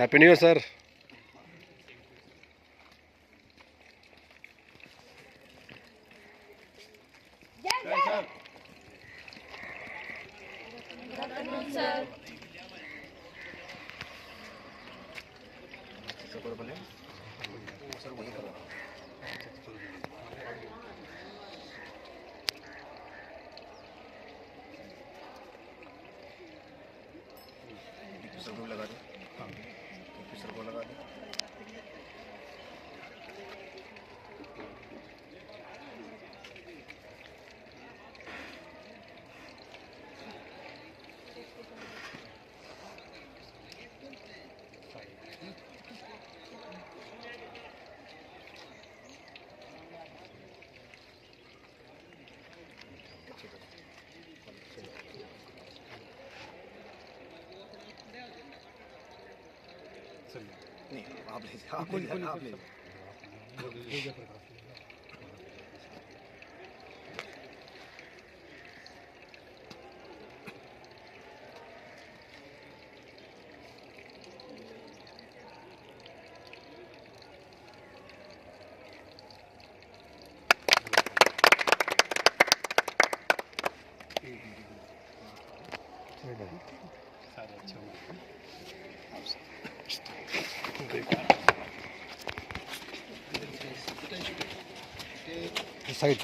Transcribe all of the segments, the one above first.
Happy new year sir. लगा दो, sir को लगा दो। नहीं आप ले सारे अच्छे होंगे। साइड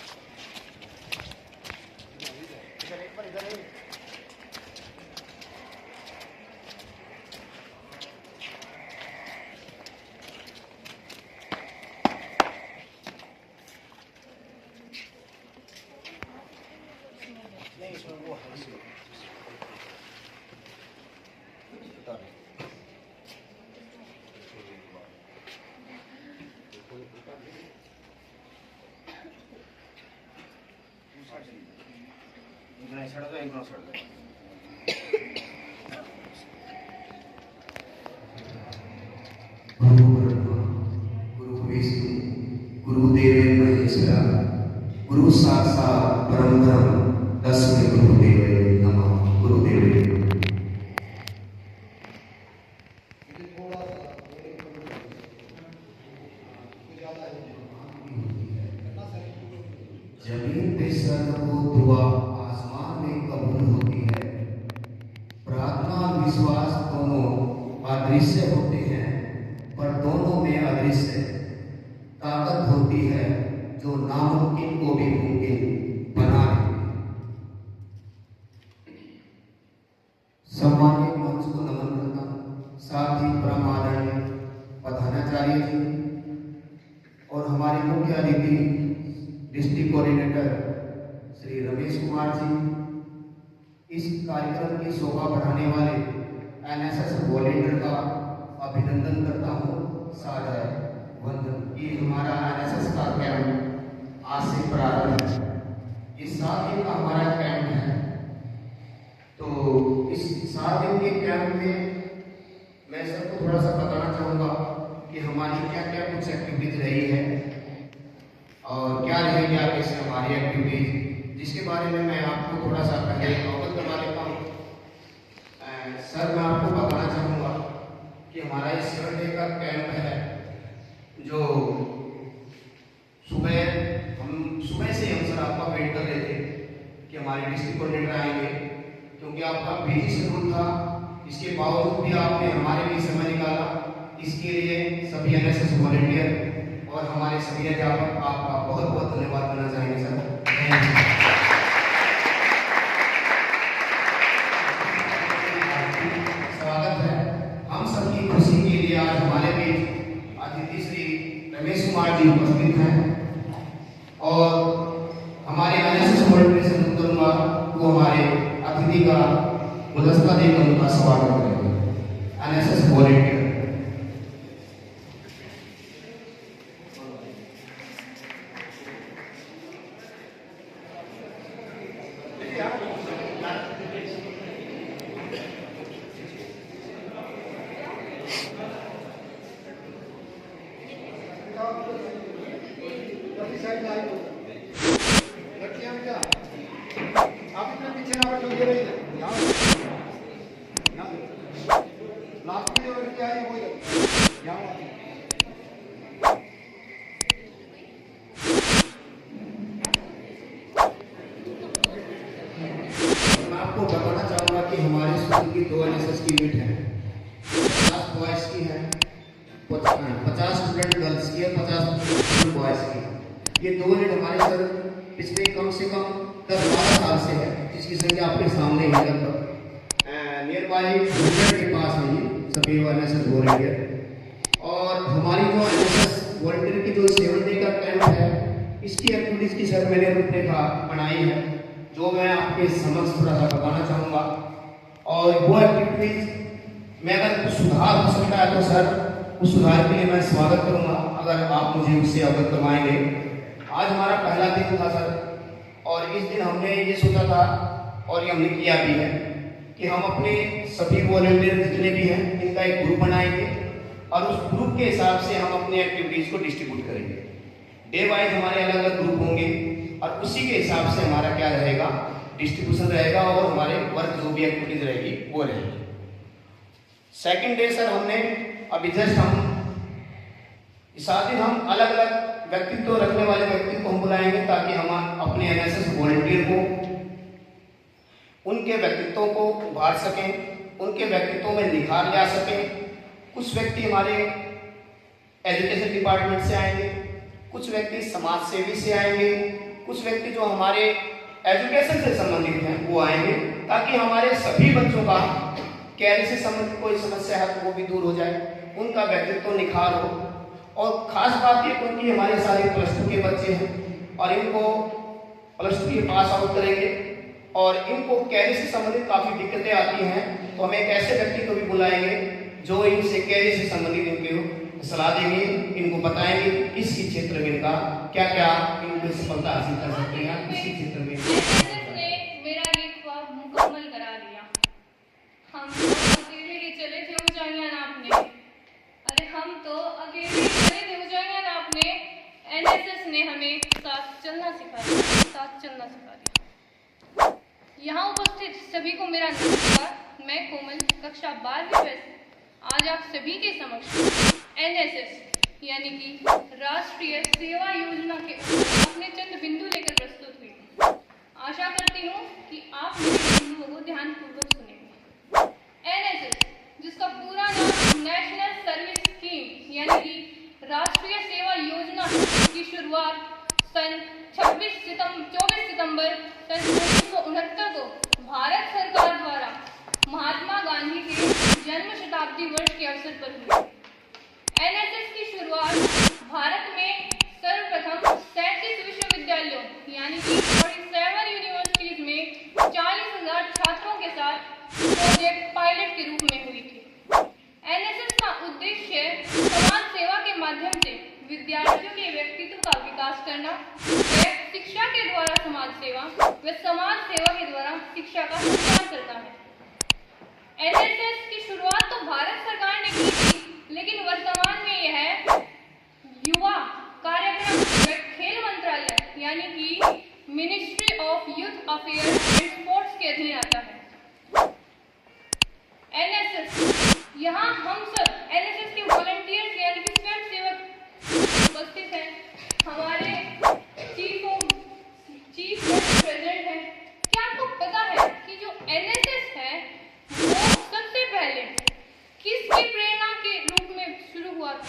गुरुदेव महेश्वरा गुरु साक्षात् परम ब्रह्म तस्मै गुरुदेव नमः। गुरुदेव जमीन पे सर को दुआ आसमान में कबूल होती है। प्रार्थना और विश्वास दोनों अदृश्य होते हैं, पर दोनों में अदृश्य ताकत होती है जो नामुमकिन को भी मुमकिन बना देती है। सम्मानित मंच को नमन करता हूँ, साथ ही परम आदरणीय प्रधानाचार्य जी और हमारे मुख्य अतिथि डिस्ट्रिक्ट कोऑर्डिनेटर श्री रमेश कुमार जी, इस कार्यक्रम की शोभा बढ़ाने वाले एनएसएस वॉलंटियर का अभिनंदन करता हूँ। सादर वंदन। ये हमारा एनएसएस का कैंप आज से प्रारंभ है। ये 7 दिन का हमारा कैंप है। तो इस 7 दिन के कैंप में मैं सबको थोड़ा सा बताना चाहूँगा कि हमारी क्या क्या कुछ एक्टिविटीज रही है और क्या रहेगी आगे से हमारी एक्टिविटीज, जिसके बारे में मैं आपको थोड़ा सा पहले अवगत करवा देता हूँ। सर मैं आपको बताना चाहूँगा कि हमारा इस 7 डे का कैंप है जो सुबह से हम सर आपका वेट कर रहे थे कि हमारे डिस्ट्रिक्ट कोऑर्डिनेटर आएंगे, क्योंकि आपका बिजी शेड्यूल था। इसके बावजूद भी आपने हमारे लिए समय निकाला। इसके लिए सभी एनएसएस वॉलंटियर और हमारे सभी अध्यापक आपका बहुत बहुत धन्यवाद करना चाहेंगे सर। स्वागत है। हम सबकी खुशी के लिए आज हमारे बीच अतिथि श्री रमेश कुमार जी उपस्थित हैं और हमारे एनएसएस वॉलंटियर से करूंगा वो हमारे अतिथि का गुलदस्ता देकर उनका स्वागत करेंगे। एनएसएस वॉलंटियर लास्ट में जो लड़की आई वो आपको बताना चाहूँगा कि हमारे स्कूल की 2 एनएसएस की यूनिट है, 50 बॉयज़ की है, 50 स्टूडेंट गर्ल्स की है, 50 स्टूडेंट बॉयज़ की है। ये 2 यूनिट हमारे सर पिछले कम से कम 10-12 साल से है, जिसकी संख्या आपके सामने है। लगभग नियर बाई के पास है ये सभी एनएसएस वॉलंटियर। और हमारी जो एनएसएस वॉलंटियर की जो 7 डे का कैंप है, इसकी एक्टिविटीज़ की सर मैंने रूपरेखा बनाई है, जो मैं आपके समक्ष थोड़ा सा बताना चाहूँगा। और वो एक्टिविटीज़ में अगर कुछ सुधार हो सकता है तो सर उस सुधार के लिए मैं स्वागत करूँगा, अगर आप मुझे उससे अवगत करवाएंगे। आज हमारा पहला दिन था सर, और इस दिन हमने ये सोचा था और ये हमने किया भी है कि हम अपने सभी वॉलंटियर जितने भी हैं इनका एक ग्रुप बनाएंगे और उस ग्रुप के हिसाब से हम अपने एक्टिविटीज़ को डिस्ट्रीब्यूट करेंगे। डे वाइज हमारे अलग अलग ग्रुप होंगे और उसी के हिसाब से हमारा क्या रहेगा, डिस्ट्रीब्यूशन रहेगा और हमारे वर्क जो भी एक्टिविटीज रहेगी वो रहेगी। सेकंड डे सर हमने अभी जस्ट हम इस दिन हम अलग अलग व्यक्तित्व रखने वाले व्यक्ति को हम बुलाएंगे, ताकि हम अपने एनएसएस वॉलंटियर को उनके व्यक्तित्वों को उभार सकें, उनके व्यक्तित्वों में निखार ला सकें। कुछ व्यक्ति हमारे एजुकेशन डिपार्टमेंट से आएंगे, कुछ व्यक्ति समाज सेवी से आएंगे, कुछ व्यक्ति जो हमारे एजुकेशन से संबंधित हैं वो आएंगे, ताकि हमारे सभी बच्चों का कैरियर से संबंधित कोई समस्या है तो वो भी दूर हो जाए, उनका व्यक्तित्व निखार हो। और खास बात ये क्योंकि हमारे सारे +2 के बच्चे हैं और इनको +2 के पास आउट करेंगे और इनको कैरियर से संबंधित काफ़ी दिक्कतें आती हैं, तो हम एक ऐसे व्यक्ति को भी बुलाएंगे जो इनसे कैरियर से संबंधित इनको सलाह देंगे, इनको बताएंगे किस क्षेत्र में इनका क्या क्या इनको सफलता हासिल कर सकते हैं, किसी क्षेत्र में। ने मेरा ये ख्वाब मुकम्मल करा दिया। हम अकेले चले थे ऊंचाइयां नापने, अरे हम तो अकेले चले थे ऊंचाइयां नापने, एनएसएस ने हमें साथ चलना सिखा दिया। यहाँ उपस्थित सभी को मेरा नमस्कार। मैं कोमल, कक्षा 12वीं आज आप सभी के समक्ष एनएसएस यानी कि राष्ट्रीय सेवा योजना के अपने चंद बिंदु लेकर प्रस्तुत हुई। आशा करती हूँ कि आप मेरे बिंदुओं को ध्यानपूर्वक सुनेंगे। एनएसएस, जिसका पूरा नाम नेशनल सर्विस स्कीम यानी कि राष्ट्रीय सेवा योजना की शुरुआत सन 24 सितंबर सन 1969 को भारत सरकार द्वारा महात्मा गांधी के जन्म शताब्दी वर्ष के अवसर पर हुई। एनएसएस की शुरुआत भारत में सर्वप्रथम 37 विश्वविद्यालयों यानी कि 47 यूनिवर्सिटीज में 40,000 छात्रों के साथ प्रोजेक्ट पायलट के रूप में हुई थी। एनएसएस का उद्देश्य समाज सेवा के माध्यम से विद्यार्थियों के व्यक्तित्व का विकास करना व शिक्षा के द्वारा समाज सेवा व समाज सेवा के द्वारा शिक्षा का संचार करता है। एनएसएस की शुरुआत तो भारत सरकार ने की थी, लेकिन वर्तमान में यह युवा कार्यक्रम व खेल मंत्रालय यानी कि ministry of youth affairs and sports के अधीन आता है। एनएसएस, यहाँ हम सब एनएसएस के वॉलंटियर्स यानी कि स्वयं सेवक उपस्थित हैं। हमारे चीफ प्रेसिडेंट हैं। क्या आपको पता है कि जो एनएसएस है वो सबसे पहले किसकी प्रेरणा के रूप में शुरू हुआ था?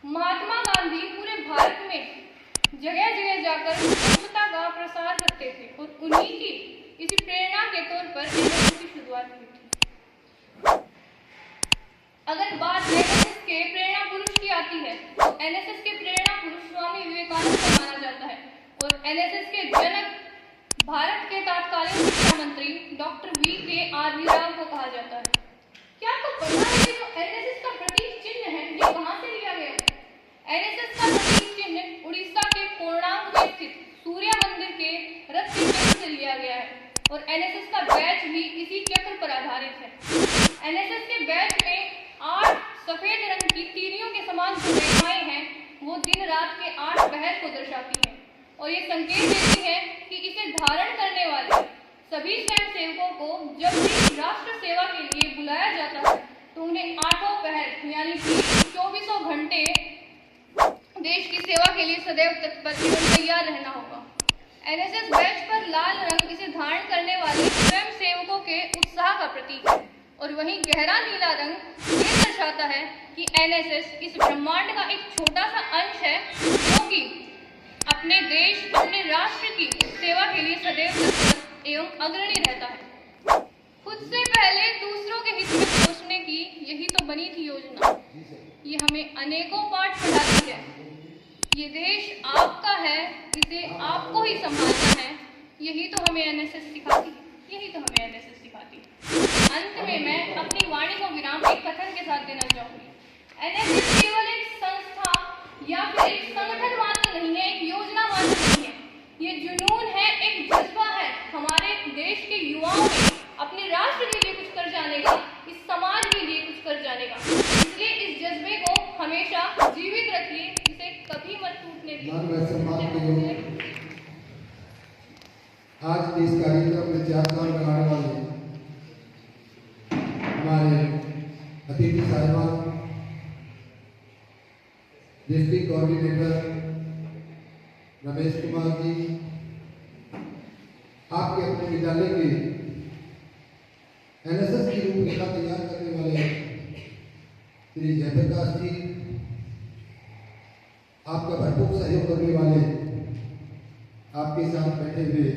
महात्मा गांधी पूरे भारत में जगह जगह जाकर स्वच्छता का प्रसार करते थे और उन्हीं की इसी प्रेरणा के तौर पर एनएसएस की शुरुआत हुई थी। अगर बात एनएसएस के प्रेरणा पुरुष की आती है तो एनएसएस के प्रेरणा पुरुष स्वामी विवेकानंद को माना जाता है और एनएसएस के जनक भारत के तत्कालीन शिक्षा मंत्री डॉक्टर V.K. आर्यराव को कहा जाता है। क्या आपको पता है कि जो एनएसएस का प्रतीक चिन्ह है ये कहाँ से लिया गया है? एनएसएस का प्रतीक चिन्ह उड़ीसा के कोणार्क में स्थित सूर्य मंदिर के रथ के चक्र से लिया गया है और एनएसएस का बैच भी इसी चक्र पर आधारित है। एनएसएस के बैच में 8 सफेद रंग की तीरियों के समान जो रेखाएं हैं वो दिन रात के 8 पहर को दर्शाती हैं और ये संकेत देती है कि इसे धारण करने वाले सभी स्वयंसेवकों को जब भी राष्ट्र सेवा के लिए बुलाया जाता है तो उन्हें 8 पहर यानी कि 24 घंटे देश की सेवा के लिए सदैव तत्पर एवं तैयार रहना होगा। एनएसएस बैच पर लाल रंग इसे धारण करने वाले स्वयं सेवकों के उत्साह का प्रतीक है और वहीं गहरा नीला रंग ये दर्शाता है कि एनएसएस इस ब्रह्मांड का एक छोटा सा अंश है जो कि अपने देश, अपने राष्ट्र की सेवा के लिए सदैव तत्पर एवं अग्रणी रहता है। खुद से पहले दूसरों के हित में सोचने की यही तो बनी थी योजना। ये हमें अनेकों पाठ पढ़ाती है। ये देश आपका है, इसे आपको ही संभालना है। यही तो हमें एनएसएस सिखाती है, यही तो हमें एनएसएस सिखाती है। अंत में मैं अपनी वाणी को विराम एक कथन के साथ देना चाहूंगी। एनएसएस केवल एक संस्था या फिर एक संगठन मात्र नहीं है, एक योजना मात्र नहीं है। ये जुनून है, एक जज्बा है हमारे देश के युवाओं में अपने राष्ट्र के लिए कुछ कर जाने का, इस समाज के लिए कुछ कर जाने का। इसलिए इस जज्बे को हमेशा जीवित रखिए, इसे कभी मत टूटने दीजिए। आज इस कार्यक्रम में 4 साल लगाने वाले हमारे अतिथि साहिबान, डिस्ट्रिक्ट कोऑर्डिनेटर रमेश कुमार जी, आपके अपने विद्यालय के एनएसएस की रूपरेखा तैयार करने वाले श्री जयप्रकाश जी, आपका भरपूर सहयोग करने वाले आपके साथ बैठे हुए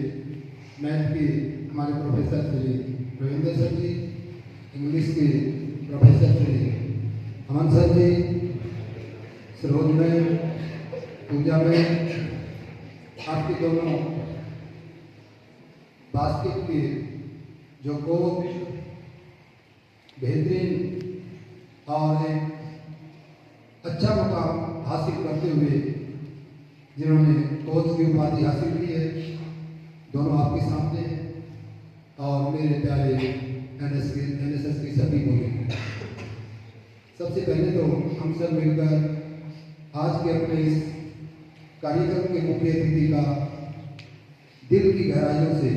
मैथ के हमारे प्रोफेसर श्री रविंद्र सर जी, इंग्लिश के प्रोफेसर श्री अमन सर जी, सरोज में, पूजा में, आपके दोनों बास्केट के जो कोच बेहतरीन और एक अच्छा मुकाम हासिल करते हुए जिन्होंने कोच की उपाधि हासिल की है, दोनों आपके सामने हैं। और मेरे प्यारे एनएसएस के सभी बोले, सबसे पहले तो हम सब मिलकर आज के अपने इस कार्यक्रम के मुख्य अतिथि का दिल की गहराइयों से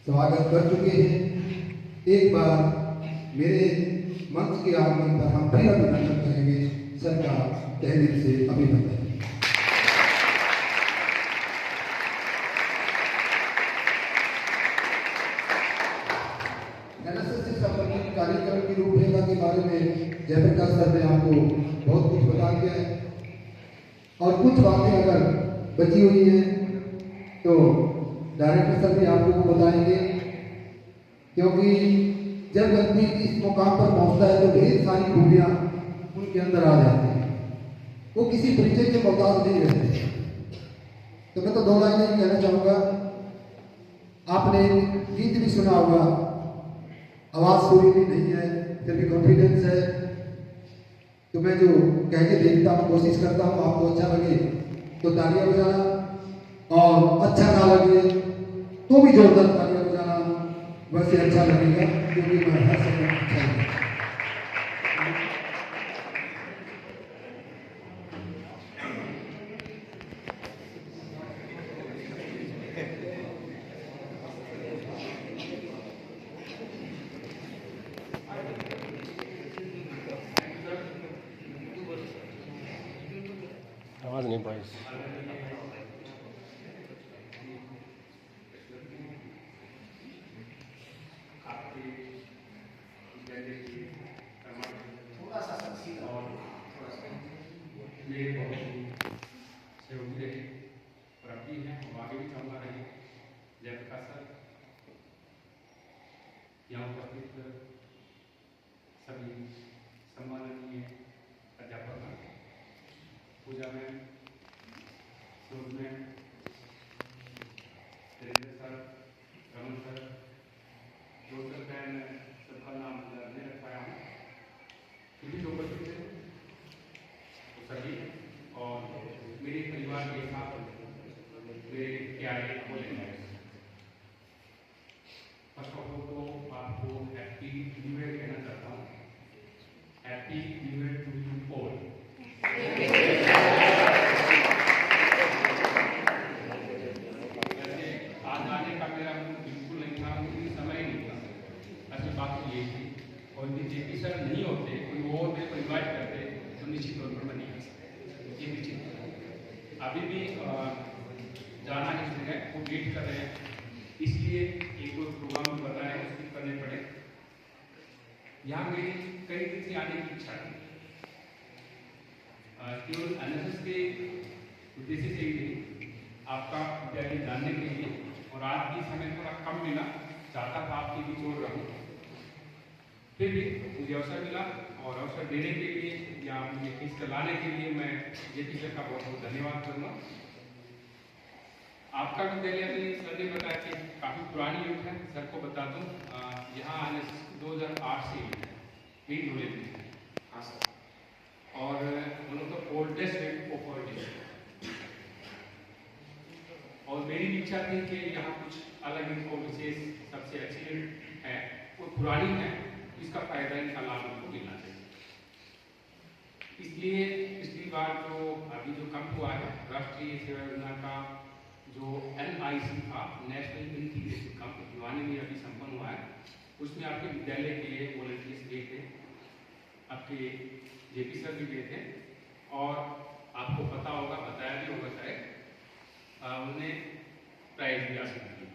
स्वागत कर चुके हैं। एक बार मेरे मंच के आगमन पर हम फिर अभिनंदन करेंगे, सर का तहे दिल से अभिनंदन। एनएसएस से संबंधित कार्यक्रम की रूपरेखा के बारे में जयप्रकाश सर ने आपको बहुत कुछ बता दिया है और कुछ बातें अगर बची हुई हैं तो डायरेक्टर सर भी आपको बताएंगे, क्योंकि जब व्यक्ति इस मुकाम पर पहुंचता है तो ढेर सारी खूबियां उनके अंदर आ जाती हैं, वो किसी परिचय के मोहताज नहीं रहते। तो मैं तो 2 लाइनें ही कहना चाहूँगा। आपने गीत भी सुना होगा, आवाज़ पूरी भी नहीं है फिर भी कॉन्फिडेंस है, तो मैं जो कह के देखता हूँ, कोशिश करता हूँ आपको अच्छा लगे तो तालियां बजाना, और अच्छा ना लगे तो भी जोरदार तालियां बजाना, वैसे अच्छा लगेगा क्योंकि मैं हर समय अच्छा लगेगा। आवाज नहीं पाई। यहाँ उपस्थित सभी सम्माननीय अध्यापक, पूजा में, सूरज में, Dhirendra sir, Raman sir, doctor बहन, सबका नाम नहीं रख पाया हूँ, सभी जो उपस्थित थे तो सभी, और मेरे परिवार के साथ मेरे प्यारे बोले, फर्स्ट ऑफ ऑल तो आपको हैप्पी न्यू ईयर कहना चाहता हूँ। Happy new year to you all. वैसे आज आने का मेरा बिल्कुल नहीं था, मुझे समय नहीं था। ऐसी बात तो ये थी, और यदि जेपी सर नहीं होते, कोई और मेरे को इन्वाइट करते तो निश्चित तौर पर मैं नहीं आ सकता, ये निश्चित। अभी भी जाना जाना है इस जगह, वो वेट कर रहे हैं, इसलिए एक दो प्रोग्राम भी बता रहे हैं, उसकी करने पड़े। यहाँ मेरी कई दिन से आने की इच्छा थी, केवल एनएसएस के उद्देश्य से ही नहीं, आपका विद्यालय जानने के लिए, और आज भी समय थोड़ा कम मिला, चाहता था आपके बीच और रहूं, फिर भी मुझे अवसर मिला, और अवसर देने के लिए या मुझे किस लाने के लिए मैं जेपी सर का बहुत बहुत धन्यवाद करूँगा। आपका विद्यालय अभी सर ने बताया कि काफ़ी पुरानी यूथ है, सर को बता दूँ यहाँ आने 2008 से लीड हो लेते हैं। हाँ सर, और one of the oldest offered, और मेरी इच्छा थी कि यहाँ कुछ अलग इनको विशेष सबसे अच्छी है, वो पुरानी है, इसका फायदा इनका लाभ उनको मिलना चाहिए। इसलिए पिछली बार जो अभी जो कैंप हुआ है राष्ट्रीय सेवा योजना का, जो NIC था, नेशनल इंटीग्रेशन कैंप, भिवानी में अभी संपन्न हुआ है, उसमें आपके विद्यालय के वॉलंटियर्स गए थे, आपके जेपी सर भी गए थे, और आपको पता होगा, बताया भी होगा शायद, उन्हें प्राइज भी हासिल किया।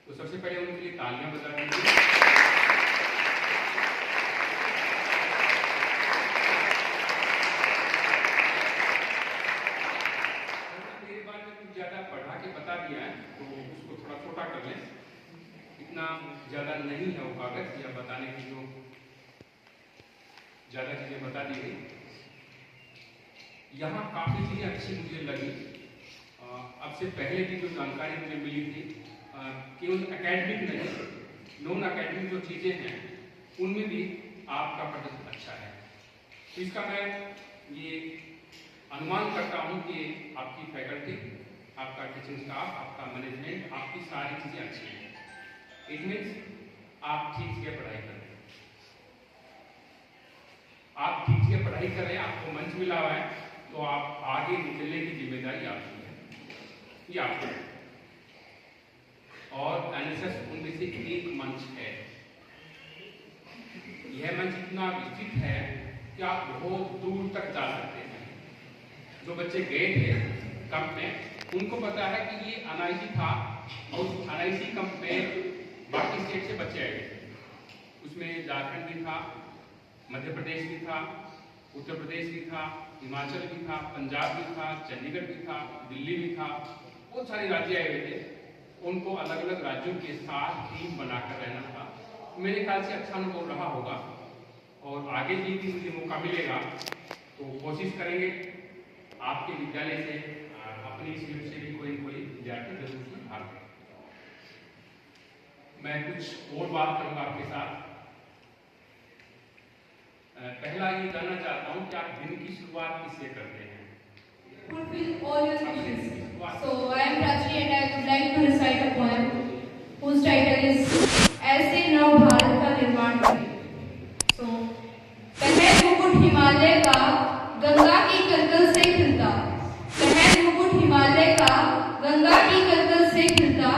तो सबसे पहले उनके लिए तालियां बजा दीजिए। मेरे बारे में कुछ ज्यादा बढ़ा के बता दिया है, तो उसको थोड़ा छोटा कर लें, इतना ज्यादा नहीं है वो कागज या बताने की, जो ज्यादा चीजें बता दी गई। यहाँ काफी चीजें अच्छी मुझे लगी, अब से पहले की जो जानकारी मुझे मिली थी, केवल एकेडमिक नहीं, नॉन एकेडमिक जो चीज़ें हैं उनमें भी आपका प्रदर्शन अच्छा है। तो इसका मैं ये अनुमान करता हूँ कि आपकी फैकल्टी, आपका टीचिंग स्टाफ, आपका मैनेजमेंट, आपकी सारी चीज़ें अच्छी हैं। इट मीन्स आप ठीक से पढ़ाई कर रहे हैं, आप ठीक से पढ़ाई कर रहे हैं, आपको मंच मिला हुआ है, तो आप आगे निकलने की जिम्मेदारी आपकी है, ये आपको है। और एनएसएस उनमें से एक मंच है। यह मंच इतना विस्तृत है कि आप बहुत दूर तक जा सकते हैं। जो बच्चे गए थे कैंप में, उनको पता है कि ये NIC था, और उस NIC कैंप में बाकी स्टेट से बच्चे आए थे। उसमें झारखंड भी था, मध्य प्रदेश भी था, उत्तर प्रदेश भी था, हिमाचल भी था, पंजाब भी था, चंडीगढ़ भी था, दिल्ली भी था, बहुत सारे राज्य आए हुए थे। उनको अलग अलग राज्यों के साथ टीम बनाकर रहना था। मेरे ख्याल से अच्छा अनुभव रहा होगा, और आगे भी मुझे मौका मिलेगा तो कोशिश करेंगे आपके विद्यालय से, अपनी सीट से भी कोई विद्यार्थी जरूर उसमें भाग लें। मैं कुछ और बात करूंगा आपके साथ। पहला ये जानना चाहता हूँ कि आप दिन की शुरुआत किससे करते हैं? Fulfill all your wishes. So I am Prachi and I would like to recite a poem whose title is ऐसे नव भारत का निर्माण करें। So पहल मुकुट हिमालय का गंगा की कलकल से खिलता, पहल मुकुट हिमालय का गंगा की कलकल से खिलता,